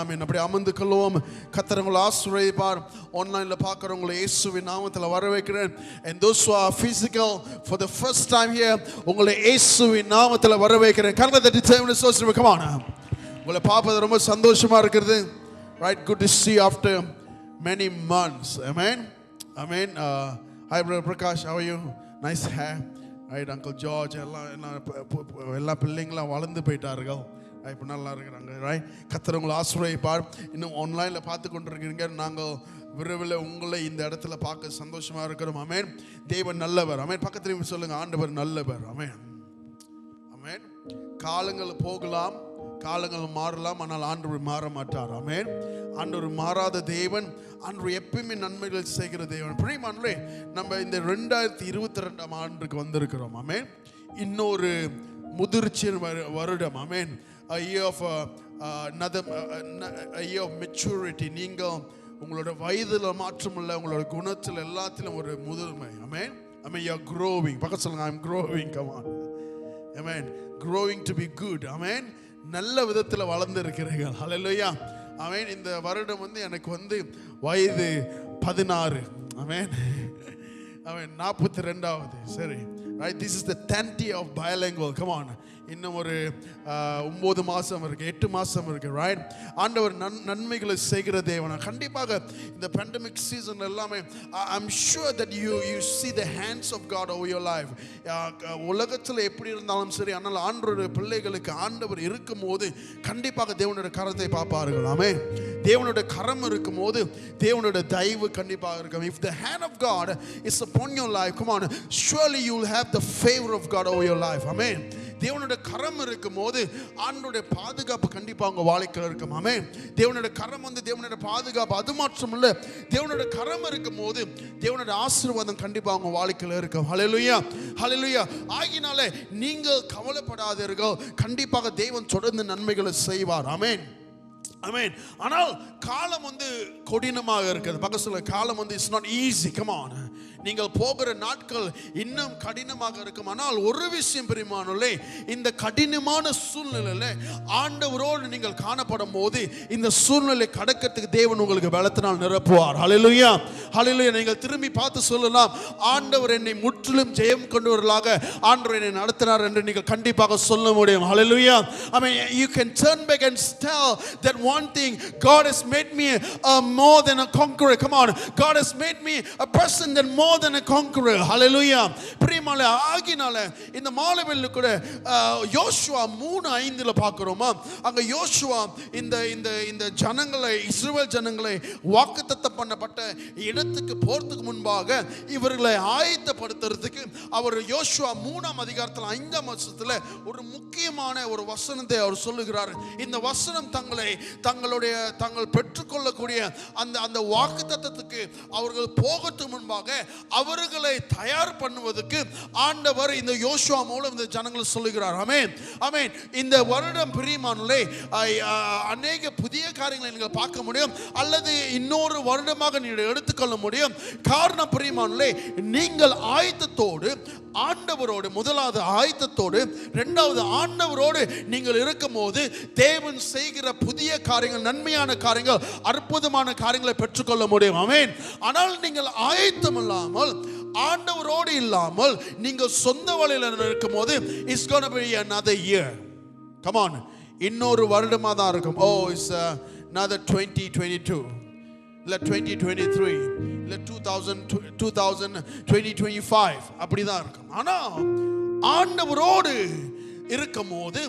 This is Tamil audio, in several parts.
ஆமென். அப்படி அமர்ந்து கொள்வோம். கர்த்தர் உங்களை ஆசீர்வதிப்பார். ஆன்லைன்ல பார்க்கறவங்களை இயேசுவின் நாமத்தில் வரவேற்கிறேன். And those who are physical for the first time here, உங்களை இயேசுவின் நாமத்தில் வரவேற்கிறேன். கர்த்தர் தட்டி தேவனை ஸ்தோத்திரம். Come on. உங்களை பார்ப்பது ரொம்ப சந்தோஷமா இருக்கிறது. Right, good to see after many months. Amen. Amen. Hi brother Prakash, how are you? Nice hair. Right, Uncle George, எல்லா பிள்ளைங்களாம் வளர்ந்து போயிட்டார்கள். இப்போ நல்லா இருக்கிறாங்க. ரைட், கர்த்தர் உங்களை ஆசீர்வதிப்பார். இன்னும் ஆன்லைனில் பார்த்து கொண்டிருக்கிறீங்க. நாங்கள் விரைவில் உங்களை இந்த இடத்துல பார்க்க சந்தோஷமாக இருக்கிறோம். ஆமென். தேவன் நல்லவர். ஆமென். பக்கத்துல சொல்லுங்க, ஆண்டவர் நல்லவர். ஆமென். ஆமென். காலங்கள் போகலாம், காலங்கள் மாறலாம், ஆனால் ஆண்டவர் மாற மாட்டார். ஆமென். ஆண்டவர் மாறாத தேவன், ஆண்டவர் எப்பயுமே நன்மைகள் செய்கிற தேவன். பிரியமானவர்களே, நம்ம இந்த 2022 ஆண்டுக்கு வந்திருக்கிறோம். ஆமென். இன்னொரு முதிர்ச்சியின் வருடம். ஆமென். A year of another a year of maturity. நீங்கள் உங்களோட வயதில் மாற்றம் இல்லை, உங்களோட குணத்தில் எல்லாத்திலும் ஒரு முதுமை. ஆமென். I mean, you are growing. பக்கத்துல சொல்லுங்க, I am growing. Come on. Amen. Growing to be good. Amen. நல்ல விதத்தில் வளர்ந்து இருக்கிறீர்கள். ஹல்லேலூயா. ஆமென். இந்த வருடம் எனக்கு வயது 16. ஆமென். ஆமென். 42வது. சரி. Right, this is the 10th year of bilingual. Come on. இன்னும் ஒரு 9 மாசம் இருக்கு, 8 மாசம் இருக்கு. ரைட், ஆண்டவர் நன்மைகளை செய்கிற தேவன். கண்டிப்பாக இந்த பேண்டமிக் சீசன் எல்லாமே I'm sure that you see the hands of God over your life. உலகத்தில் எப்படி இருந்தாலும் சரி, ஆனால் ஆண்டவருடைய பிள்ளைகளுக்கு ஆண்டவர் இருக்கும்போது கண்டிப்பாக தேவனுடைய கரத்தை பார்ப்பார்கள். ஆமென். தேவனுடைய கரம் இருக்கும்போது தேவனுடைய தயவு கண்டிப்பாக இருக்கும். If the hand of God is upon your life, come on, surely you will have the favor of God over your life. Amen. தேவனுடைய கரம் இருக்கும்போது ஆண்டவருடைய பாதுகாப்பு கண்டிப்பாக உங்க வாழ்க்கையில் இருக்கும். ஆமென். தேவனுடைய கரம் தேவனுடைய பாதுகாப்பு. அது மாத்திரம் இல்ல, தேவனுடைய கரம் இருக்கும்போது தேவனுடைய ஆசீர்வாதம் கண்டிப்பாக உங்க வாழ்க்கையில் இருக்கும். ஹல்லேலூயா, ஹல்லேலூயா. ஆகினாலே நீங்கள் கவலைப்படாதீர்கள். கண்டிப்பாக தேவன் தொடர்ந்து நன்மைகளை செய்வார். ஆமென். ஆமென். ஆனால் காலம் கடினமாக இருக்குது. பக்கத்துல சொல்ல, காலம் it's not easy. Come on. நீங்கள் போகிற நாட்கள் இன்னும் கடினமாக இருக்கும். ஆனால் ஒரு விஷயம் பிரியமானவர்களே, இந்த கடினமான சூழ்நிலையில ஆண்டவரோடு நீங்கள் காணப்படும் போது இந்த சூழ்நிலை கடக்கிறதுக்கு தேவன் உங்களுக்கு பலத்தினால் நிரப்புவார். ஹல்லேலூயா, ஹல்லேலூயா. நீங்கள் திரும்பி பார்த்து சொல்லலாம், ஆண்டவர் என்னை முற்றிலும் ஜெயம் கொண்டவர்களாக ஆண்டவர் என்னை நடத்தினார் என்று நீங்கள் கண்டிப்பாக சொல்ல முடியும். ஹல்லேலூயா. I mean, you can turn back and tell that one thing, God has made me more than a conqueror. Come on, God has made me a person that more than a conqueror. Hallelujah. பிரியமானே, ஆகினால இந்த மாலைவேளையில கூட யோசுவா 3:5 பார்க்கிறோமா, அங்க யோசுவா இந்த ஜனங்களை, இஸ்ரவேல் ஜனங்களை வாக்குத்தத்தம் பண்ணப்பட்ட இடத்துக்கு போறதுக்கு முன்பாக இவர்களை ஆயத்தப்படுத்துறதுக்கு அவர் யோசுவா 3ஆம் அதிகாரத்தில் 5ஆம் வசனத்துல ஒரு முக்கியமான ஒரு வசனத்தை அவர் சொல்லுகிறார். இந்த வசனம் தாங்கள் பெற்றுக்கொள்ளக்கூடிய அந்த வாக்குத்தத்தத்துக்கு அவர்கள் போகிறதுக்கு முன்பாக அவர்களை தயார் பண்ணுவதற்கு ஆண்டவர் இந்த யோசுவா மூலம் இந்த ஜனங்களை சொல்லுகிறார். ஆமென், ஆமென். இந்த வருடம் பிரியமானவர்களே, அநேக புதிய காரியங்களை நீங்கள் பார்க்க முடியும், அல்லது இன்னொரு வருடமாக நீங்கள் எடுத்துக்கொள்ள முடியும். காரணம் பிரியமானவர்களே, நீங்கள் ஆயத்தத்தோடு ஆண்டவரோடு, முதலாவது ஆயத்தத்தோடு, இரண்டாவது ஆண்டவரோடு நீங்கள் இருக்கும்போது தேவன் செய்கிற புதிய காரியங்கள், நன்மையான காரியங்கள், அற்புதமான காரியங்களை பெற்றுக்கொள்ள முடியும். ஆமென். ஆனால் நீங்கள் ஆயத்தம் இல்லாமல், ஆண்டவரோடு இல்லாமல் நீங்கள் சொந்த வழியில் இருக்கும்போது it's going to be another year. Come on, இன்னொரு வருடமா தான் இருக்கும். It's another 2022, இல்ல 2023, இல்ல 2025 அப்படிதான் இருக்கும். ஆனா ஆண்டவரோடு இருக்கும்போது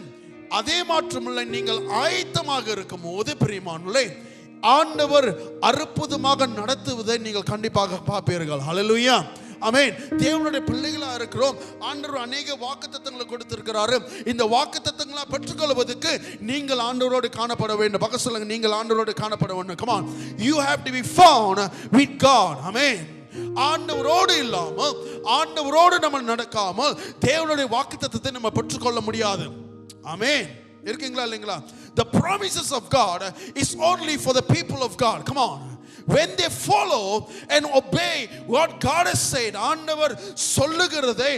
அதே மாற்றமில்லை. நீங்கள் ஆயத்தமாக இருக்கும்போது பிரியமானவர்களே, ஆண்டவர் அற்புதமாக நடத்துவதை நீங்கள் கண்டிப்பாக பார்ப்பீர்கள். ஹல்லேலூயா, ஆமென். தேவனுடைய பிள்ளைகளா இருக்கிறோம். ஆண்டவர் அநேக வாக்குத்தத்தங்களை கொடுத்திருக்கிறாரு. இந்த வாக்குத்தத்தங்களை பெற்றுக்கொள்வதற்கு நீங்கள் ஆண்டவரோடு காணப்பட வேண்டும். பக்கத்துல சொல்லுங்க, நீங்கள் ஆண்டவரோடு காணப்பட வேண்டும். Come on, you have to be found with God. ஆமென். ஆண்டவரோடு இல்லாமல், ஆண்டவரோடு நம்ம நடக்காமல் தேவனுடைய வாக்குத்தத்தத்தை நம்ம பெற்றுக்கொள்ள முடியாது. ஆமென். இருக்கீங்களா இல்லைங்களா? The promises of God is only for the people of God. Come on. When they follow and obey what God has said, ஆண்டவர் சொல்லுகிறதை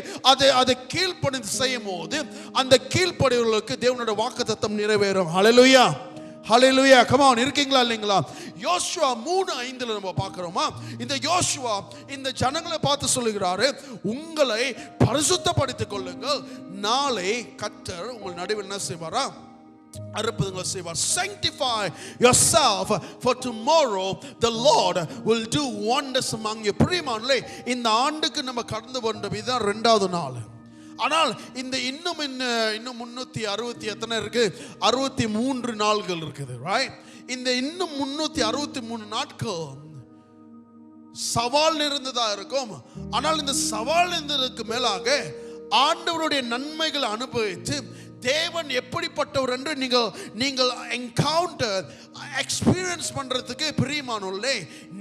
அதை கீழ்ப்படிந்து செய்யும்போது அந்த கீழ்ப்படிவர்களுக்கு தேவனுடைய வாக்குத்தத்தம் நிறைவேறும். ஹல்லேலூயா, ஹalleluya. come on, இருக்கீங்களா இல்லைங்களா? யோசுவா 3:5 நம்ம பார்க்கிறோமா? இந்த யோசுவா இந்த ஜனங்களை பார்த்து சொல்லுகிறாரு, உங்களை பரிசுத்தப்படுத்திக் கொள்ளுங்கள், நாளை கர்த்தர் உங்கள் நடுவில் என்ன செய்வாரா? அற்புதங்களை செய்வார். Sanctify yourself, for tomorrow the Lord will do wonders among you. பிரியமானவர்களே, இந்த ஆண்டுக்கு நம்ம கடந்து வந்த இதுதான் 2வது நாள். ஆனால் இந்த இன்னும் 360 எத்தனை இருக்கு? 63 நாட்கள் இருக்குது, right? இந்த இன்னும் 363 நாட்கள் சவால் இருந்ததா இருக்கும். ஆனால் இந்த சவால் இருந்ததற்கு மேலாக ஆண்டவருடைய நன்மைகளை அனுபவித்து தேவன் எப்படிப்பட்டவர் என்று நீங்கள் என்கவுண்டர் எக்ஸ்பீரியன்ஸ் பண்றதுக்கு பிரியமானவர்களே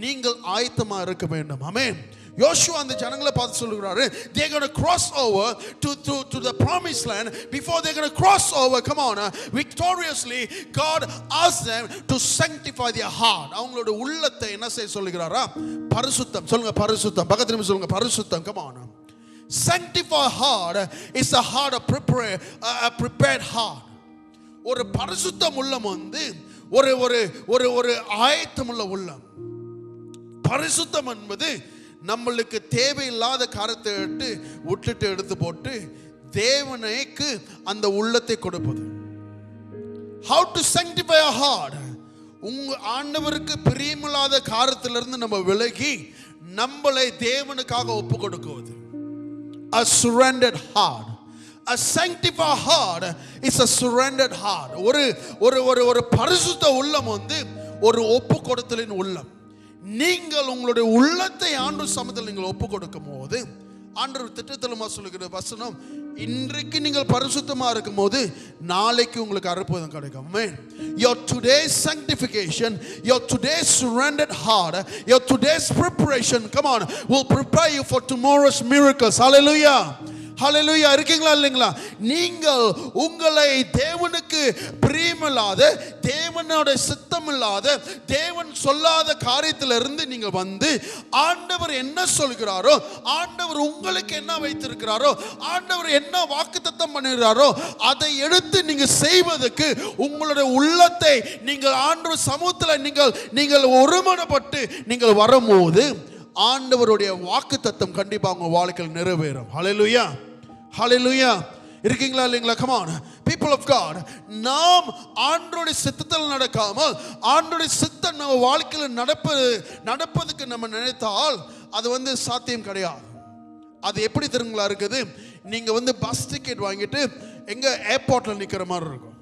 நீங்கள் ஆயத்தமா இருக்க வேண்டும். ஆமென். யோசுவா அந்த ஜனங்களை பார்த்து சொல்லுகிறாரு, they're going to cross over to the promised land. Before they're going to cross over, come on, victoriously, God asked them to sanctify their heart. அவங்களோட உள்ளத்தை என்ன செய்ய சொல்லுகிறாரா? பரிசுத்தம். சொல்லுங்க பரிசுத்தம். பக்கத்துல சொல்லுங்க பரிசுத்தம். come on. Sanctified heart is a heart of a prepared heart. ஒரு பரிசுத்தம் உள்ளம் வந்து ஒரு ஆயத்தமுள்ள உள்ளம். பரிசுத்தம் என்பது நம்மளுக்கு தேவையில்லாத காரியத்தை விட்டுட்டு எடுத்து போட்டு தேவனுக்கு அந்த உள்ளத்தை கொடுப்பது. How to sanctify a heart? உங்க ஆண்டவருக்கு பிரியமில்லாத காரியத்திலிருந்து நம்ம விலகி நம்மளை தேவனுக்காக ஒப்பு கொடுக்குவது. A surrendered heart. A sanctified heart is a surrendered heart. ஒரு பரிசுத்த உள்ளம் வந்து ஒரு ஒப்பு கொடுத்தலின் உள்ளம். நீங்கள் உங்களுடைய உள்ளத்தை ஆண்டவர் சமூகத்தில் நீங்கள் ஒப்பு கொடுக்கும் போது ஆண்டவர் திட்டத்தலமா சொல்லுகிற வசனம், இன்றைக்கு நீங்கள் பரிசுத்தமா இருக்கும் போது நாளைக்கு உங்களுக்கு அற்புதம் கிடைக்கும். Amen. Your today's sanctification, your today's surrendered heart, your today's preparation, come on, will prepare you for tomorrow's miracles. Hallelujah. ஹalleluya. இருக்கீங்களா இல்லைங்களா? நீங்கள் உங்களை தேவனுக்கு பிரியமில்லாத, தேவனோட சித்தமில்லாத, தேவன் சொல்லாத காரியத்திலிருந்து நீங்க வந்து ஆண்டவர் என்ன சொல்கிறாரோ, ஆண்டவர் உங்களுக்கு என்ன வைத்திருக்கிறாரோ, ஆண்டவர் என்ன வாக்குத்தத்தம் பண்ணுகிறாரோ அதை எடுத்து நீங்க செய்வதற்கு உங்களுடைய உள்ளத்தை நீங்கள் ஆண்டவர் சமூகத்தில் நீங்கள் ஒருமனப்பட்டு நீங்கள் வரும்போது ஆண்டவருடைய வாக்குத்தத்தம் கண்டிப்பா உங்க வாழ்க்கையில் நிறைவேறும். ஹalleluya. ஹalleluya. இருக்கீங்களா இல்லைங்களா? come on, people of God, நாம் ஆண்டவருடைய சித்தத்தில் நடக்காமல் ஆண்டவருடைய சித்தம் நம்ம வாழ்க்கையில் நடப்பதுக்கு நம்ம நினைத்தால் அது வந்து சாத்தியம் கிடையாது. அது எப்படி தெரியுங்களா இருக்குது? நீங்க வந்து பஸ் டிக்கெட் வாங்கிட்டு எங்க ஏர்போர்ட்ல நிக்கிற மாதிரி இருக்கும்.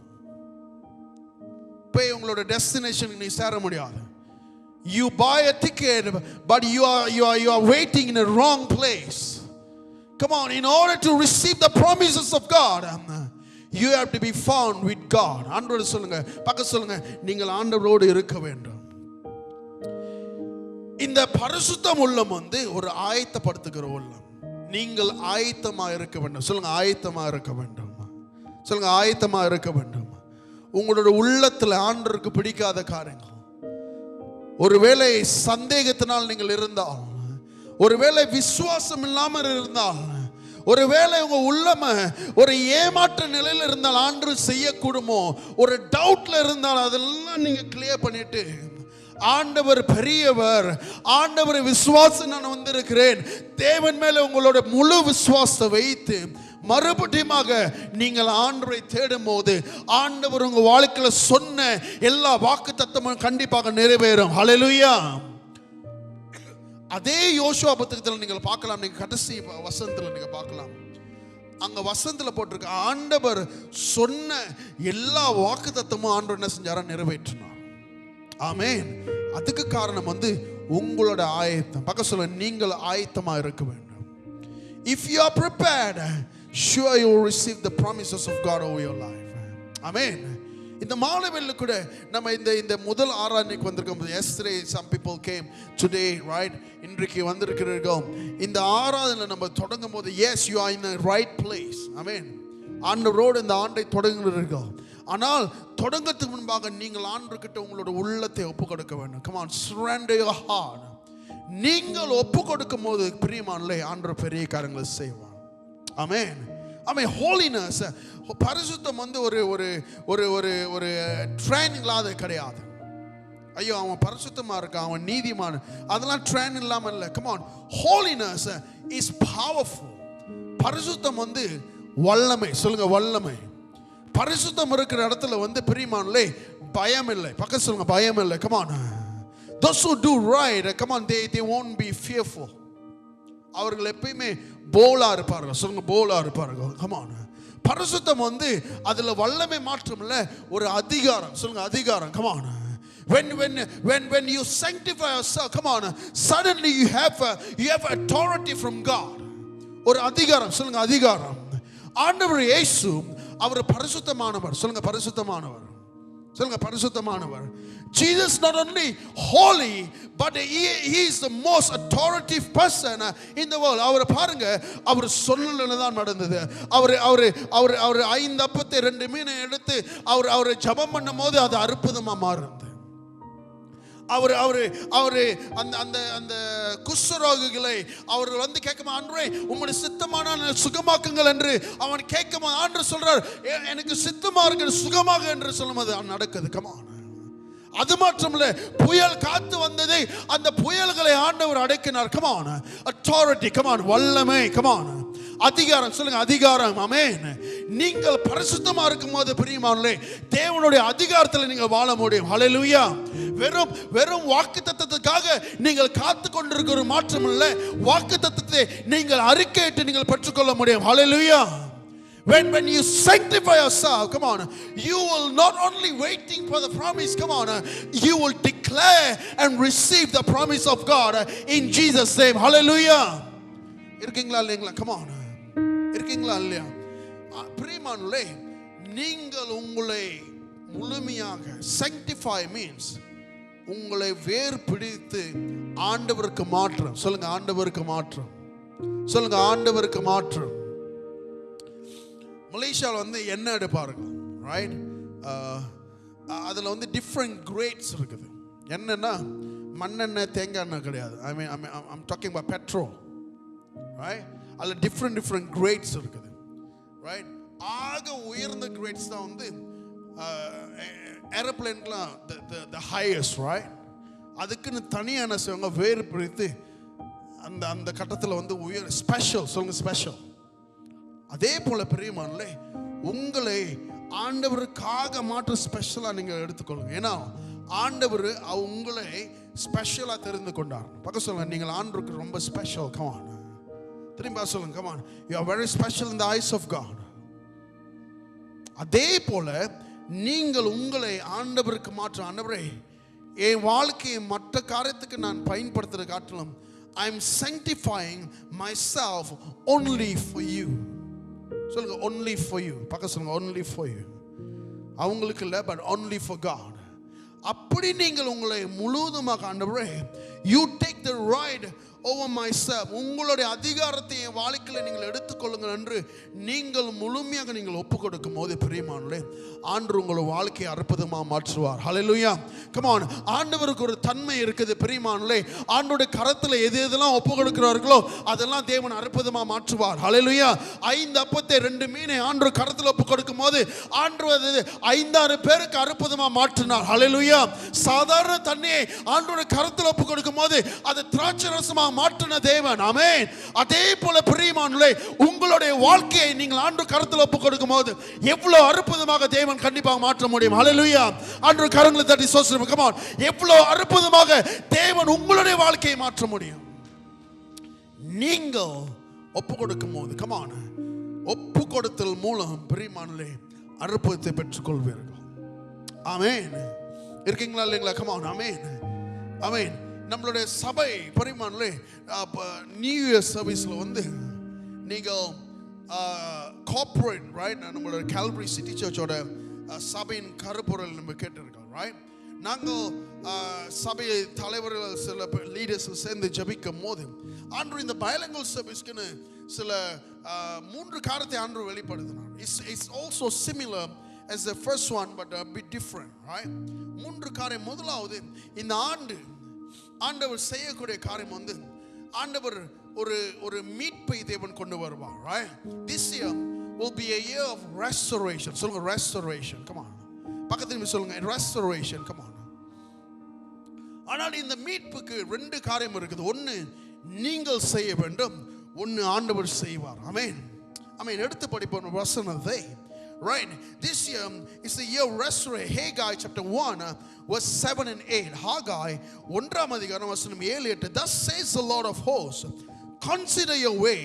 போய் உங்களோட டெஸ்டினேஷனுக்கு நீ சேர முடியாது. You buy a ticket, but you are waiting in a wrong place. Come on, in order to receive the promises of God, you have to be found with God. ஆண்டவரோடு சொல்லுங்க, பக்கத்துல சொல்லுங்க, நீங்கள் ஆண்டவரோடு இருக்க வேண்டும். இந்த பரிசுத்தம் உள்ளம் வந்து ஒரு ஆயத்தப்படுத்துகிற உள்ளம். நீங்கள் ஆயத்தமா இருக்க வேண்டும். சொல்லுங்க ஆயத்தமா இருக்க வேண்டும். சொல்லுங்க ஆயத்தமா இருக்க வேண்டும். உங்களோட உள்ளத்துல ஆண்டவருக்கு பிடிக்காத காரியங்கள், ஒருவேளை சந்தேகத்தினால் நீங்கள் இருந்தால், ஒருவேளை விசுவாசம் இல்லாமல் இருந்தால், ஒருவேளை உங்க உள்ளம ஒரு ஏமாற்ற நிலையில் இருந்தால் ஆண்டவர் செய்யக்கூடுமோ, ஒரு டவுட்ல இருந்தால் அதெல்லாம் நீங்க கிளியர் பண்ணிட்டு ஆண்டவர் பெரியவர், ஆண்டவர் விசுவாசம் நான் வந்திருக்கிறேன், தேவன் மேல உங்களோட முழு விசுவாசத்தை வைத்து மறுபடியுமாக நீங்கள் ஆண்டவரை தேடும் போது ஆண்டவர் உங்க வாழ்க்கையில சொன்ன எல்லா வாக்குத்தத்தமும் கண்டிப்பாக நிறைவேறும். ஹalleluya. அதே யோசுவா புத்தகத்தில் நீங்கள் பார்க்கலாம். நீங்க கடைசி வசனத்துல நீங்க பார்க்கலாம். அங்க வசனத்துல போட்டிருக்க ஆண்டவர் சொன்ன எல்லா வாக்குத்தத்தமும் ஆண்டவர் என்ன செஞ்சாரா? நிறைவேற்றினார். ஆமென். அதுக்கு காரணம் வந்து உங்களோட ஆயத்தம். பக்க சொல்ல, நீங்கள் ஆயத்தமா இருக்க வேண்டும். If you are prepared, sure you will receive the promises of God over your life. Amen. இந்த மாலைவேளை கூட நம்ம இந்த முதல் ஆராதனைக்கு வந்திருக்கோம். Yesterday some people came, today right, இன்றைக்கு வந்திருக்கிறீர்கள். இந்த ஆராதனை நம்ம தொடங்கும் போது yes you are in the right place. Amen. ஆண்டவரோடு இந்த ஆண்டை தொடங்குகிறீர்கள். ஆனால் தொடங்கத்துக்கு முன்பாக நீங்கள் ஆண்டவர்கிட்ட உங்களோட உள்ளத்தை ஒப்பு கொடுக்க வேண்டும். Come on, surrender your heart. நீங்கள் ஒப்பு கொடுக்கும் போது பிரியமானவர்களே ஆண்டவர் பெரிய காரியங்களை செய்வார். ஆமென். holiness பரிசுத்தம் வந்து ஒரு ஒரு ஒரு ஒரு ஒரு ட்ரெயின் இல்லாத கிடையாது. ஐயோ அவன் பரிசுத்தமா இருக்கான், அவன் நீதிமான், அதெல்லாம் ட்ரெயின் இல்லாம இல்லை. Come on, holiness is powerful. பரிசுத்தம் வந்து வல்லமை. சொல்லுங்க வல்லமை. பரிசுத்தம் இருக்கிற இடத்துல வந்து பிரியமானே பயம் இல்லை. பக்கத்துல சொல்லுங்க பயம் இல்லை. Come on, those who do right, come on, they won't be fearful. அவர்கள் எப்பயுமே போலா இருப்பார்கள். சொல்லுங்க போலா இருப்பார்கள். கம் ஆன், பரிசுத்தம் வந்து அதுல வல்லமை மாற்றம் இல்ல, ஒரு அதிகாரம். சொல்லுங்க அதிகாரம். Come on, when you sanctify yourself, come on, suddenly you have authority from God. ஒரு அதிகாரம். சொல்லுங்க அதிகாரம். ஆண்டவர் இயேசு அவர் பரிசுத்தமானவர். சொல்லுங்க பரிசுத்தமானவர். சொல்லுங்க பரிசுத்தமானவர். Jesus not only holy, but he is the most authoritative person in the world. அவர் பாருங்க, அவர் சொல்லல தான் நடந்தது. அவர் 5 அப்பத்தை 2 மீனை எடுத்து அவர் ஜெபம் பண்ணும்போது அது அற்புதமா மாறுது. அவர் அந்த குஷ்டரோகிகளை அவர் வந்து கேட்கும், ஆண்டவரே உம்முடைய சித்தமான சுகமாக்குங்கள் என்று அவன் கேட்கும். ஆண்டவர் சொல்றார், எனக்கு சித்தமா இருக்கு சுகமாக என்று சொல்லும்போது நடக்குது. கமான், அது மட்டும் இல்ல, புயல் காத்து வந்தது, அந்த புயல்களை ஆண்டவர் அடக்கினார். Come on, authority. கமான், வல்லமை. கமான், அதிகாரம். சொல்லுங்க அதிகாரம். ஆமென். நீங்கள் பரிசுத்தமா இருக்கும்போது பிரியமானவர்களே தேவனுடைய அதிகாரத்தில் நீங்கள் வாழ முடியும். ஹல்லேலூயா. வெறும் வாக்குத்தத்தத்துக்காக நீங்கள் காத்து கொண்டிருக்கிற மாற்றம் இல்லை, வாக்குத்தத்தத்தை நீங்கள் அறிக்கையிட்டு நீங்கள் பெற்றுக்கொள்ள முடியும். ஹல்லேலூயா. When you sanctify yourself, come on, you will not only waiting for the promise, come on, you will declare and receive the promise of God in Jesus name. Hallelujah. இருக்கீங்களா இல்லைங்களா? come on, இருக்கீங்களா இல்லையா? பிரியமானவர்களே, நீங்கள் உங்களை முழுமையாக sanctify means உங்களை வேர் பிடித்து ஆண்டவருக்கு மாற்றம். சொல்லுங்க ஆண்டவருக்கு மாற்றம். சொல்லுங்க ஆண்டவருக்கு மாற்றம். மலேசியாவில் வந்து எண்ணெய் எடுப்பாருங்க, ரைட்? அதில் வந்து டிஃப்ரெண்ட் கிரேட்ஸ் இருக்குது. என்னன்னா மண்ணெண்ணெய் தேங்காய் எண்ணெய் கிடையாது. I'm talking about petrol, right? அதில் டிஃப்ரெண்ட் கிரேட்ஸ் இருக்குது, ரைட்? ஆக உயர்ந்த கிரேட்ஸ் தான் வந்து ஏரோப்ளேன்லாம் the highest, right? அதுக்குன்னு தனியான செய்வாங்க, வேறு பிரித்து அந்த கட்டத்தில் வந்து உயர் ஸ்பெஷல். சொல்லுங்க ஸ்பெஷல். அதே போல பிரியமானவர்களே, உங்களை ஆண்டவருக்காக மாற்ற ஸ்பெஷலா நீங்கள் எடுத்துக்கொள்ளுங்க. ஏன்னா ஆண்டவர் உங்களை ஸ்பெஷலா தெரிந்து கொண்டார். பக்கம் சொல்லுங்க, நீங்கள் ஆண்டவருக்கு ரொம்ப ஸ்பெஷல். கம் ஆன், திரும்ப சொல்லுங்க. Come on, you are very special in the eyes of God. அதே போல நீங்கள் உங்களை ஆண்டவருக்கு மாற்ற, ஆண்டவரே என் வாழ்க்கையை மற்ற காரியத்துக்கு நான் பயன்படுத்துகிற காட்டிலும் I am sanctifying myself only for you. சொல்லுங்க only for you. பக்கம் சொல்லுங்க only for you. அவங்களுக்கு இல்லை, but only for God. அப்படி நீங்கள் உங்களை முழுவதுமாக ஆண்டவரே, you take the right over myself, உங்களுடைய அதிகாரத்தை என் வாழ்க்கையில் நீங்கள் எடுத்துக்கொள்ளுங்கள் என்று நீங்கள் முழுமையாக நீங்கள் ஒப்பு கொடுக்கும் போது பிரியமானவர்களே, ஆண்டவர் உங்களுடைய வாழ்க்கையை அற்புதமாக மாற்றுவார். ஹல்லேலூயா. கம் ஆன், ஆண்டவருக்கு ஒரு தன்மை இருக்குது பிரியமானவர்களே. ஆண்டவருடைய கரத்தில் எதெல்லாம் ஒப்பு கொடுக்கிறார்களோ அதெல்லாம் தேவன் அற்புதமாக மாற்றுவார். ஹல்லேலூயா. 5 அப்பத்தை 2 மீனை ஆண்டவர் கரத்தில் ஒப்பு கொடுக்கும் போது ஆண்டவர் 5-6 பேருக்கு அற்புதமாக மாற்றினார். ஹல்லேலூயா. சாதாரண தண்ணியை ஆண்டவருடைய கரத்தில் ஒப்பு கொடுக்கும் போது அது திராட்சை ரசமாக மாற்றின தேவன். ஆமென். அதே போல பிரியமானவர்களே, உங்களுடைய வாழ்க்கையை நீங்கள் ஆண்டவர் கரத்தில் ஒப்பு கொடுக்கும் போது எவ்வளவு அற்புதமாக தேவன் கண்டிப்பாக மாற்ற முடியும். ஹல்லேலூயா. ஆண்டவர் கரங்களை தட்டி சோஸ்திரம். கம் ஆன், எவ்வளவு அற்புதமாக தேவன் உங்களுடைய வாழ்க்கையை மாற்ற முடியும் நீங்கள் ஒப்பு கொடுக்கும் போது. கம் ஆன், ஒப்பு கொடுத்தல் மூலம் பிரியமானவர்களே அற்புதத்தை பெற்றுக்கொள்வீர்கள். ஆமென். இருக்கீங்களா இல்லைங்களா? Come on. ஆமென். ஆமென். நம்மளுடைய சபை பரிமாணலே நியூ இயர் சர்வீஸில் வந்து நீங்கள் கார்ப்பரேட், ரைட்? நம்மளோட Calvary சிட்டி சர்ச்சோட சபையின் கருப்பொருள் நம்ம கேட்டிருக்கோம், ரைட்? நாங்கள் சபை தலைவர்கள் சில லீடர்ஸ் சேர்ந்து ஜபிக்கும் போது ஆண்டவர் இந்த பைலிங்குவல் சர்வீஸ்க்குன்னு சில 3 காரியத்தை ஆண்டவர் வெளிப்படுத்தினார். It's also similar as the first one but a bit different, right? 3 காரியம். முதலாவது, இந்த ஆண்டவர் செய்யக்கூடிய காரியம் வந்து ஆண்டவர் ஒரு மீட்பை தேவன் கொண்டு வருவார், right? This year will be a year of restoration. சொல்லுங்க restoration. Come on. பக்கத்துல சொல்லுங்க restoration. Come on. ஆனால் இந்த மீட்புக்கு ரெண்டு காரியம் இருக்குது. ஒன்னு நீங்கள் செய்ய வேண்டும், ஒன்னு ஆண்டவர் செய்வார். ஆமென். ஆமென். எடுத்து படிப்போம் வசனத்தை. Right, this year is the year of restoration. Haggai chapter 1 verse 7 and 8. Haggai 1 அதிகாரம் வசனம் 7 8. Thus says the Lord of hosts, consider your way,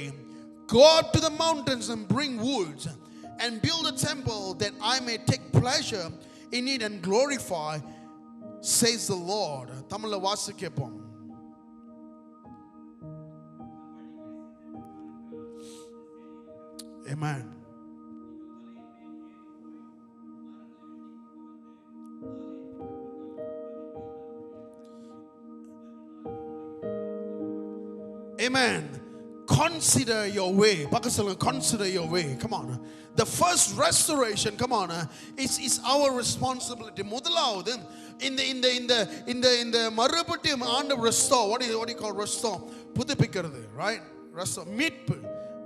go out to the mountains and bring woods and build a temple that I may take pleasure in it and glorify, says the Lord. தமிழ்ல வாசிக்கப்போம். Amen. Amen. Consider your way. Consider your way. Come on. The first restoration, come on, is our responsibility. முதலாவது இந்த மறுபடியும் ஆண்டவர் restore. What do you call restore? புதுப்பிக்கிறது, right? Restore, மீட்பு,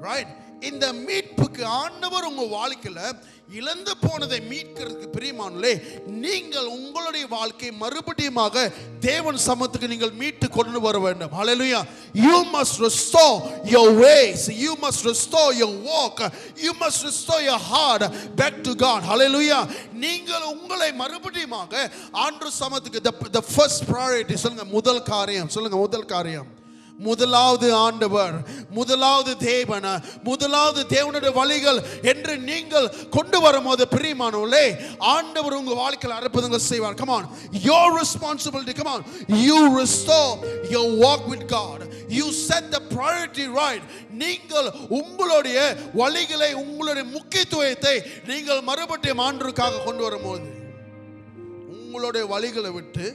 right? இந்த மீட்புக்கு ஆண்டவர் உங்க வாழ்க்கையில இழந்து போனதை மீட்கிறதுக்கு பிரியமானே, நீங்கள் உங்களுடைய வாழ்க்கை மறுபடியுமாக தேவன் சமூகத்துக்கு நீங்கள் மீட்டு கொண்டு வர வேண்டும். Hallelujah. You must restore your ways. You must restore your walk. You must restore your heart back to God. Hallelujah. நீங்கள் உங்களை மறுபடியுமாக ஆண்டவர் சமூகத்துக்கு the first priority சொல்லுங்க முதல் காரியம். சொல்லுங்க முதல் காரியம். முதலாவது ஆண்டவர், முதலாவது தேவன், முதலாவது தேவனுடைய வழிகள் என்று நீங்கள் கொண்டு வரும்போது பிரியமானவர்களே, ஆண்டவர் உங்க வாழ்க்கையில் அற்புதங்கள் செய்வார். Come on, your responsibility. Come on, you restore your walk with God. You set the priority right. நீங்கள் உங்களுடைய வழிகளை, உங்களுடைய முக்கியத்துவத்தை நீங்கள் மறுபடியும் ஆண்டவருக்காக கொண்டு வரும்போது, உங்களுடைய வழிகளை விட்டு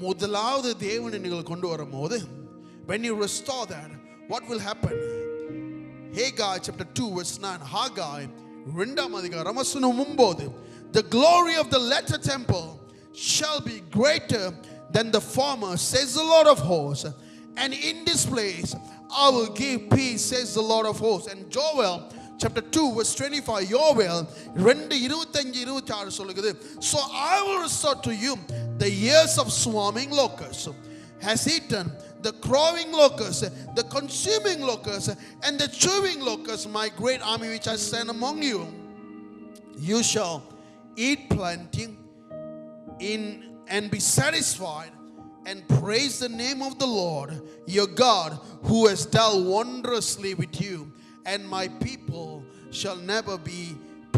முதலாவது தேவனை நீங்கள் கொண்டு வரும்போது, when you restore that, what will happen? Haggai chapter 2 verse 9. Haggai 2 அதிகாரம் வசனம் 9. The glory of the latter temple shall be greater than the former, says the Lord of hosts, and in this place I will give peace, says the Lord of hosts. And Joel chapter 2 verse 25. Joel 2:25-26 சொல்லுகிறது. So I will restore to you the years of swarming locusts has eaten, the crowing locust, the consuming locust, and the chewing locust, my great army which I send among you. You shall eat plenty and be satisfied, and praise the name of the Lord your God, who has dealt wondrously with you, and my people shall never be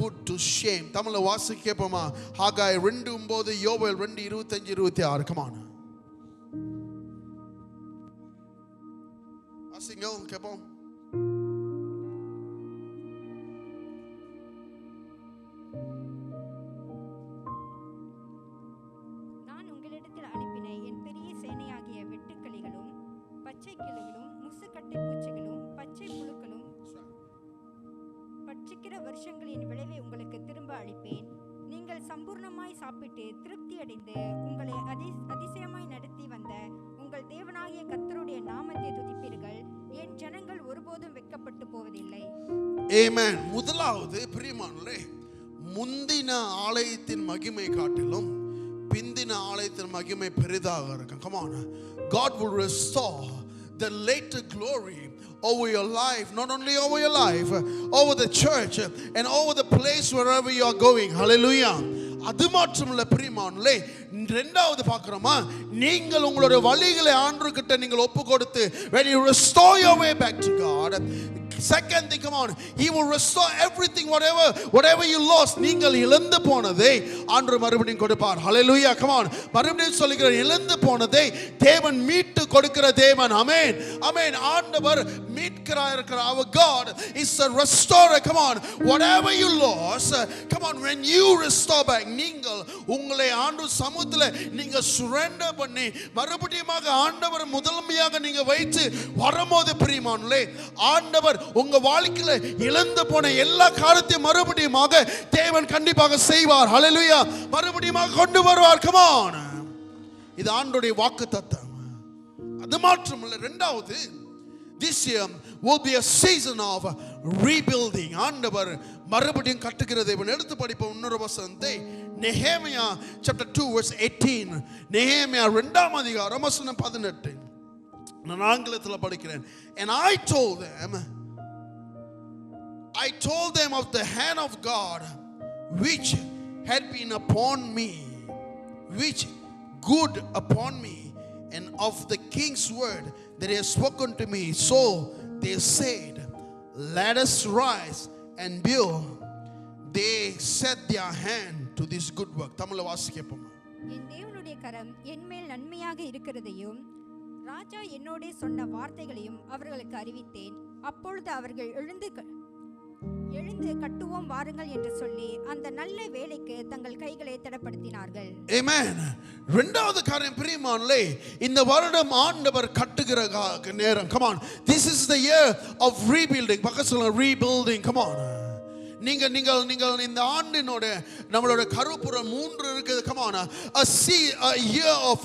put to shame. தமிழ்ல வாசிக்கப்போமா? ஹாகாய் 2:9, யோவேல் 2:25-26. Come on. Single, கேப்போம். நான் உங்களிடத்தில் அனுப்பின என் பெரிய சேனையாகிய வெட்டுக்கிளிகளும் பச்சை கிளிகளும் முசுக்கட்டை பூச்சிகளும் பச்சை புழுக்களும் பட்சிக்கிற வருஷங்களின் விளைவை உங்களுக்கு திரும்ப அளிப்பேன். நீங்கள் சம்பூர்ணமாய் சாப்பிட்டு திருப்தி அடைந்து உங்களை அதிசயமாய் நடத்தி வந்த உங்கள் தேவனாகிய கர்த்தருடைய நாமத்தை துதிப்பீர்கள். என் ஜனங்கள் ஒருபோதும் வெட்கப்பட்டு போவதில்லை. ஆமென். முதலாவது பிரியமானவர்களே, முந்தின ஆலயத்தின் மகிமை காட்டிலும் பிந்தின ஆலயத்தின் மகிமை பெரிதாக இருக்கும். Come on. God will restore the later glory over your life, not only over your life, over the church and over the place wherever you are going. Hallelujah. அது மாத்திரமல்ல பிரியமானவர்களே, இரண்டாவது பார்க்கிறோமா, நீங்கள் உங்களுடைய வழிகளை ஆண்டவர்கிட்ட நீங்கள் ஒப்பு கொடுத்து, when you restore your way back to God, second thing, come on, he will restore everything, whatever you lost. நீங்கள் இழந்து போனதை ஆண்டவர் மறுபடியும் கொடுப்பார். ஹalleluya. Come on, மறுபடியும் சொல்லுகிறேன், இழந்து போனதை தேவன் மீட்டு கொடுக்கிற தேவன். ஆமென், ஆமென். ஆண்டவர் மீட்கிறார் இருக்கிற our God is a restorer. Come on, whatever you lost, come on, when you restore back, நீங்கள் உங்களை ஆண்டவர் சமூகத்தில் நீங்க surrender பண்ணி மறுபடியுமாக ஆண்டவர் முதன்மையாக நீங்க வைத்து வரும்போது பிரியமானவர்களே, ஆண்டவர் உங்க வாழ்க்கையில இழந்து போன எல்லா காரியத்தையும் மறுபடியுமாக தேவன் கண்டிப்பாக செய்வார். ஹalleluya. மறுபடியுமாக கொண்டு வருவார். Come on. இது ஆண்டவருடைய வாக்குத்தத்தம். அது மாத்திரமல்ல, இரண்டாவது This year will be a season of rebuilding. ஆண்டவர் மறுபடியும் கட்டுகிற தேவன். எடுத்து படிப்போம் இன்னொரு வசனத்தை. நெகேமியா chapter 2 verse 18. நெகேமியா 2ஆம் அதிகாரம் வசனம் 18. நான் ஆங்கிலத்தில் படிக்கிறேன். And I told them of the hand of God which had been upon me, which good upon me, and of the king's word that he has spoken to me. So they said, let us rise and build. They set their hand to this good work. தமிழ்ல வாசிக்கப்போம். என் தேவனுடைய கரம் என்மேல் நன்மையாக இருக்கிறதையும் ராஜா என்னோடே சொன்ன வார்த்தைகளையும் அவர்களுக்கு அறிவித்தேன். அப்பொழுது அவர்கள் எழுந்து கட்டுவோம் வாருங்கள் என்று சொல்லி அந்த நல்ல வேலைக்கு தங்கள் கைகளை தடப்படுத்தினார்கள். ஆமென். இரண்டாவது காரியம் பிரியமானவர்களே, இந்த வருடம் ஆண்டவர் கட்டுகிற நேரம். Come on, this is the year of rebuilding. பக்கத்துல rebuilding. Come on. நீங்கள் இந்த ஆண்டினோட நம்மளோட கருப்புறம் 3 இருக்குது. Come on, a year of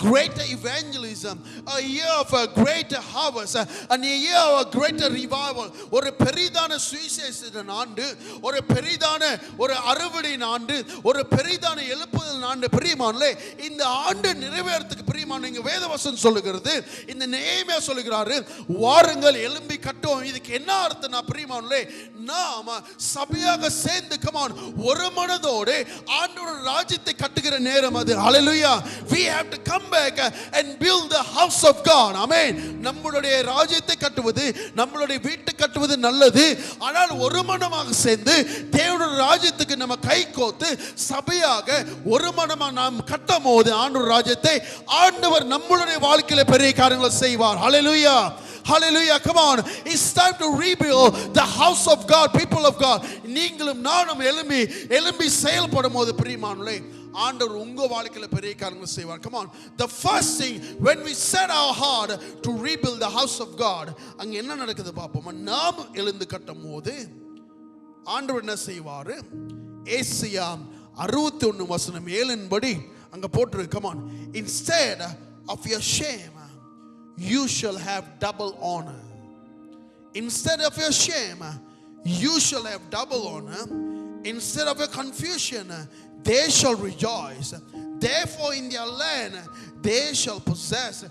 greater evangelism, a year of a greater harvest, and a year of a greater revival. ஒரு பெரிதான சுவிசேஷ ஆண்டு, ஒரு பெரிதான ஒரு அறுவடையின் ஆண்டு, ஒரு பெரிதான எழுப்புதல் ஆண்டு. பிரியமானவர்களே, இந்த ஆண்டு நிறைவேறதுக்கு பிரியமான இங்க வேதவசனம் சொல்லுகிறது, இந்த நெகேமியா சொல்லுகிறாரு, வாருங்கள் எழும்பி கட்டுவோம். இதுக்கு என்ன அர்த்தம்னா பிரியமானவர்களே, நாம் சபையாக சேர்ந்து கமான் ஒரு மனதோடு ஆண்டவருடைய ராஜ்யத்தை கட்டுகிற நேரம் அது. ஹalleluya. We have to come back and build the house of God. Amen. நம்மளுடைய ராஜ்யத்தை கட்டுவது, நம்மளுடைய வீட்டை கட்டுவது நல்லது. ஆனால் ஒரு மனமாக சேர்ந்து தேவனுடைய ராஜ்யத்துக்கு நம்ம கை கோத்து சபையாக ஒரு மனமாக நாம் கட்டும்போது ஆண்டவருடைய ராஜ்யத்தை ஆண்டவர் நம்மளுடைய வாழ்க்கையில பெரிய காரியங்களை செய்வார். ஹalleluya. Hallelujah. Come on. It's time to rebuild the house of God, people of God. நீங்களும் நானும் எழும்பி செயல்படும்போது பிரியமானவர்களே, ஆண்டவர் உங்க வாழ்க்கையில பெரிய காரியங்களை செய்வார். Come on. The first thing when we set our heart to rebuild the house of God, அங்க என்ன நடக்குது பாப்போம். நாம் எழுந்து கட்டும்போது ஆண்டவர் என்ன செய்வார்? ஏசாயா 61 வசனம் 7 படி அங்க போட்டுருக்கு. Come on. Instead of your shame you shall have double honor. Instead of your shame, you shall have double honor. Instead of your confusion, they shall rejoice. Therefore in their land they shall possess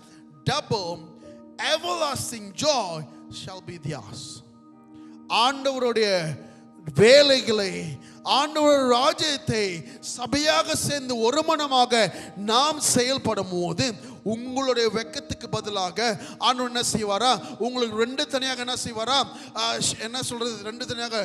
double everlasting joy shall be theirs. ஆண்டவருடைய வேலைகளை, ஆண்டவர் ராஜ்யத்தை சபையாக சேர்ந்து ஒரு மனமாக நாம் செயல்படும் போது உங்களுடைய வெக்கத்துக்கு பதிலாக ஆண்டவர் என்ன செய்வாரா? உங்களுக்கு 2 தனியாக என்ன செய்வாரா? என்ன சொல்றது? 2 தனியாக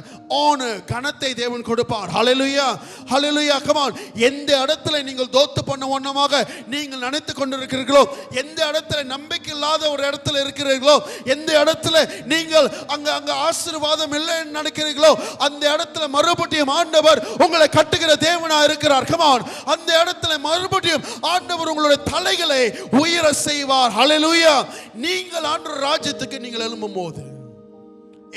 ஆனர், கனத்தை தேவன் கொடுப்பார். ஹalleluya. ஹalleluya. Come on. எந்த இடத்துல நீங்கள் தோத்து பண்ண ஒண்ணமாக நீங்கள் நினைத்து கொண்டிருக்கிறீர்களோ, எந்த இடத்துல நம்பிக்கை இல்லாத ஒரு இடத்துல இருக்கிறீர்களோ, எந்த இடத்துல நீங்கள் அங்க ஆசீர்வாதம் இல்லை என்று நினைக்கிறீர்களோ, அந்த இடத்துல மறுபடியும் ஆண்டவர் உங்களை கட்டுகிற தேவனா இருக்கிறார். Come on. அந்த இடத்துல மறுபடியும் ஆண்டவர் உங்களுடைய தலைகளை உயர செய்வார். ஹalleluya. நீங்கள் ஆண்டவர் ராஜ்யத்துக்கு நீங்கள் எழும்பும்போது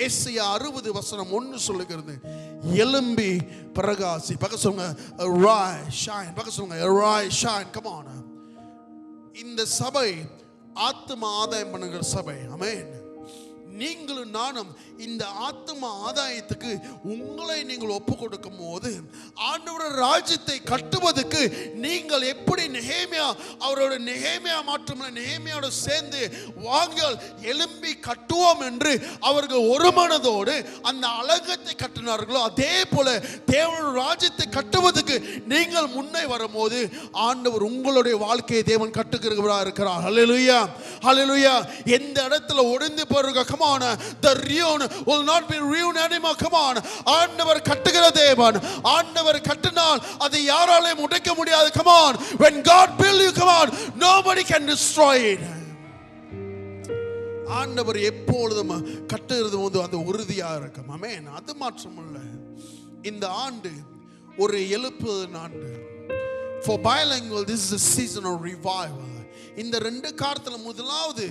ஏசாயா 60 வசனம் 1 சொல்லுகிறது, எழும்பி பிரகாசி. பக்க சொல்லுங்க arise shine. பக்க சொல்லுங்க arise shine. Come on. இந்த சபை ஆத்தும ஆதாயம் பண்ணுகிற சபை. ஆமென். நீங்களும் நானும் இந்த ஆத்தும ஆதாயத்துக்கு உங்களை நீங்கள் ஒப்பு கொடுக்கும் போது ஆண்டவருடைய ராஜ்யத்தை கட்டுவதற்கு நீங்கள் எப்படி நெகேமியா அவரோட நெகேமியா மாற்றமில்லை நெகேமியாவோட சேர்ந்து வாங்கள் எழும்பி கட்டுவோம் என்று அவர்கள் ஒரு மனதோடு அந்த அலங்கத்தை கட்டினார்களோ, அதே போல தேவனுடைய ராஜ்யத்தை கட்டுவதற்கு நீங்கள் முன்னே வரும்போது ஆண்டவர் உங்களுடைய வாழ்க்கையை தேவன் கட்டுகிறவராக இருக்கிறார். ஹalleluya. ஹalleluya. எந்த இடத்துல ஒடிந்து போறீங்க, come on, the ruin will not be ruined anymore. Come on. ஆண்டவர் கட்டுகிற தேவன். ஆண்டவர் கட்டினால் அதை யாராலையும் உடைக்க முடியாது. Come on. When God build you, come on, nobody can destroy it. ஆண்டவர் எப்பொழுதும் கட்டுகிறது வந்து அந்த உறுதியா இருக்கும். ஆமென். அது மாற்றமில்லை. இந்த ஆண்டு ஒரு எழுப்பு ஆண்டு. For bilingual, this is a season of revival. இந்த 2 காரியத்துல முதலாவது,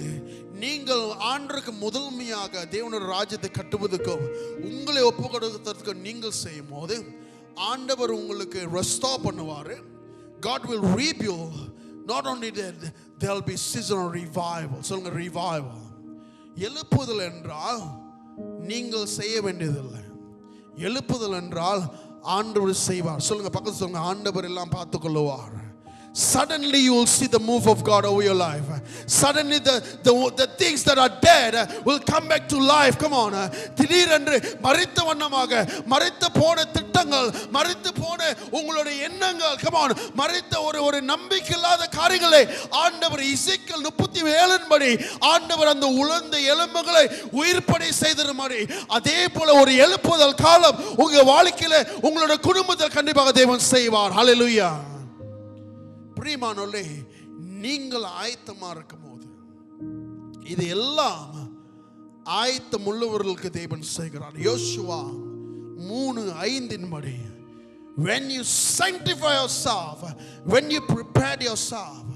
நீங்கள் ஆண்டவருக்கு முதன்மையாக தேவனுடைய ராஜ்யத்தை கட்டுவதற்கு உங்களை ஒப்பு கொடுக்கிறதுக்கு நீங்கள் செய்யும் போது ஆண்டவர் உங்களுக்கு ரெஸ்டோர் பண்ணுவார். God will rebuild. Not only that, there will be season of revival. சொல்லுங்க revival. எழுப்புதல் என்றால் நீங்கள் செய்ய வேண்டியதில்லை. எழுப்புதல் என்றால் ஆண்டவர் செய்வார். சொல்லுங்க, பக்கத்து சொல்லுங்க, ஆண்டவர் எல்லாம் பார்த்து கொள்ளுவார். Suddenly you will see the move of God over your life. Suddenly the things that are dead will come back to life. Come on. திடீரென்று மரித்த வண்ணமாக, மரித்த போன திட்டங்கள், மரித்து போன உங்களுடைய எண்ணங்கள், come on, மரித்த ஒரு நம்பிக்கை இல்லாத காரியங்களை ஆண்டவர் இசைக்கேல் 37 படி ஆண்டவர் அந்த உலர்ந்த எலும்புகளை உயிர்ப்படை செய்திருமாறு, அதே போல ஒரு எழுப்புதல் காலம் உங்க வாழ்க்கையில உங்களுடைய குடும்பத்தில் கண்டிப்பாக தேவன் செய்வார். ஹல்லேலூயா. பிரியமானவர்களே, நீங்கள் ஆயத்தமா இருக்கும் போது இது எல்லாம் ஆயத்தம் உள்ளவர்களுக்கு தேவன் செய்கிறார். யோசுவா 3:5 படி, when you sanctify yourself, when you prepare yourself,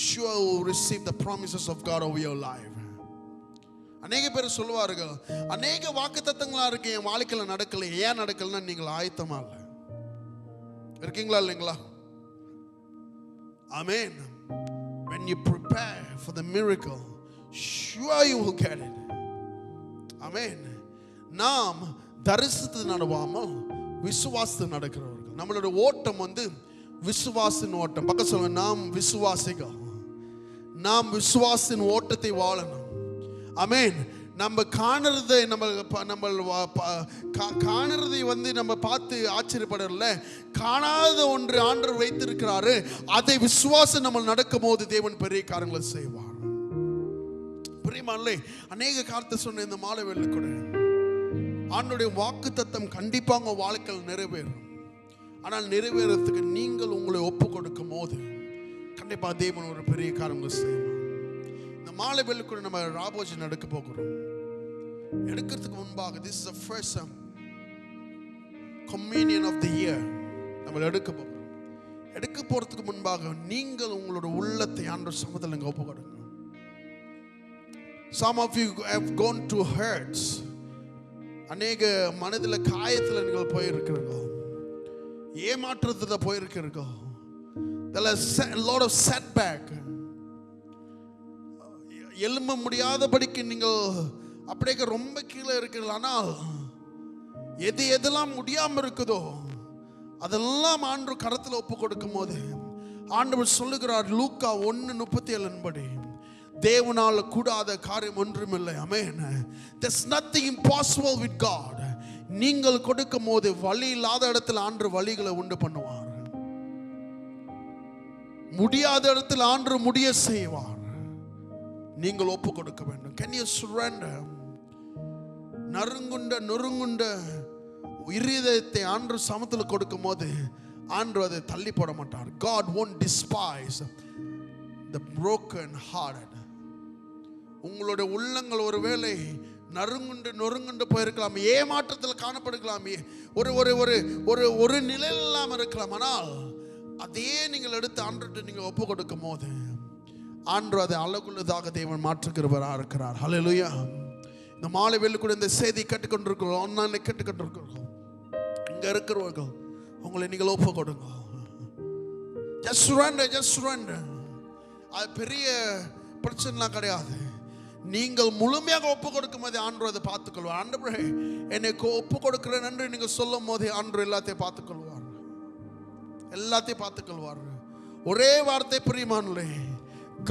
sure you will receive the promises of God over your life. அநேக பேர் சொல்லுவார்கள், அநேக வாக்குத்தத்தங்களா இருக்கு என் வாழ்க்கையில நடக்கல. ஏன் நடக்கலன்னா நீங்கள் ஆயத்தமா இல்லை. இருக்கீங்களா இல்லைங்களா? Amen. When you prepare for the miracle, sure you will get it. Amen. நாம் தரிசனத்தில் நடவாமல் விசுவாசத்தில் நடக்கிறவர்கள். நம்மளோட ஓட்டம் விசுவாசின் ஓட்டம். பக்கம் சொல்லுங்க, நாம் விசுவாசிகள். நாம் விசுவாசின் ஓட்டத்தை வாழணும். ஆமென். நம்ம காணுறதை நம்ம பார்த்து ஆச்சரியப்படல. காணாத ஒன்று ஆண்டவர் வைத்திருக்கிறாரு. அதை விசுவாசம் நம்ம நடக்கும் போது தேவன் பெரிய காரியங்களை செய்வார். பிரியமானவர்களே, அநேக காரியத்தை சொன்ன இந்த மாலை வேளை கூட ஆண்டவருடைய வாக்குத்தத்தம் கண்டிப்பாக உங்க வாழ்க்கையில் நிறைவேறும். ஆனால் நிறைவேறதுக்கு நீங்கள் உங்களை ஒப்பு கொடுக்கும் போது கண்டிப்பாக தேவன் ஒரு பெரிய காரியங்களை செய்வார். இந்த மாலை வேளை கூட நம்ம ராபோஜன் எடுக்க போகிறோம். எடுக்கிறதுக்கு முன்பாக this is the first communion of the year. நம்ம எடுக்க போகிறோம். எடுக்க போறதுக்கு முன்பாக நீங்கள் உங்களோட உள்ளத்தை ஆண்டவர் சமூகத்தில் நீங்க ஒப்பு கொடுங்க. Some of you have gone to hurts. அநேக மனதில் காயத்தில் நீங்கள் போயிருக்கிறீங்க. ஏமாற்றத்தில் போயிருக்கிறீங்க. There is a lot of setback. எழும்ப முடியாதபடிக்கு நீங்கள் அப்படியே ரொம்ப கீழே இருக்கிறீர்கள். ஆனால் எதெல்லாம் முடியாம இருக்குதோ அதெல்லாம் ஆண்டவர் கரத்தில் ஒப்பு கொடுக்கும் போது ஆண்டவர் சொல்லுகிறார், லூக்கா 1:37 படி, தேவனால கூடாத காரியம் ஒன்றுமில்லை. ஆமென். There's nothing impossible with God. நீங்கள் கொடுக்கும் போது வழி இல்லாத இடத்துல ஆண்டவர் வழிகளை உண்டு பண்ணுவார். முடியாத இடத்துல ஆண்டவர் முடிய செய்வார். நீங்கள் ஒப்பு கொடுக்க வேண்டும். Can you surrender? நொறுங்குண்ட இருதயத்தை ஆண்டவர் சமத்துல கொடுக்கும் போது ஆண்டவர் அதை தள்ளி போட மாட்டார். God won't despise the broken hearted. உங்களுடைய உள்ளங்கள் ஒருவேளை நொறுங்குண்டு போயிருக்கலாம், ஏமாற்றத்தில் காணப்படுக்கலாம், ஒரு நிலையில் இல்லாமல் இருக்கலாம். ஆனால் அதே நீங்கள் எடுத்து ஆண்டவர்கிட்ட நீங்கள் ஒப்பு கொடுக்கும் போது ஆண்டவர் அதை அழகுள்ளதாக தேவன் மாற்றுகிறவராக இருக்கிறார். ஹல்லேலூயா. இந்த மாலை வேளை கூட இந்த செய்தி கேட்டுக்கொண்டிருக்கிறோம், ஆன்லைன்ல கேட்டுக்கொண்டிருக்கிறோம். இங்க இருக்கிறவர்கள் உங்களை நீங்கள் ஒப்பு கொடுங்க. Just surrender. அது பெரிய பிரச்சனைலாம் கிடையாது. நீங்கள் முழுமையாக ஒப்பு கொடுக்கும் போது ஆண்டவர் அதை பார்த்துக்கொள்வார். ஆண்டவரே எனக்கு ஒப்பு கொடுக்கிறேன் என்று நீங்க சொல்லும் போது ஆண்டவர் எல்லாத்தையும் பார்த்துக்கொள்வார். ஒரே வார்த்தை, பிரியமானவர்களே,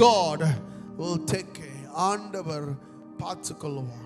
God will take care. ஆண்டவர் பார்த்துக்கொள்வார்.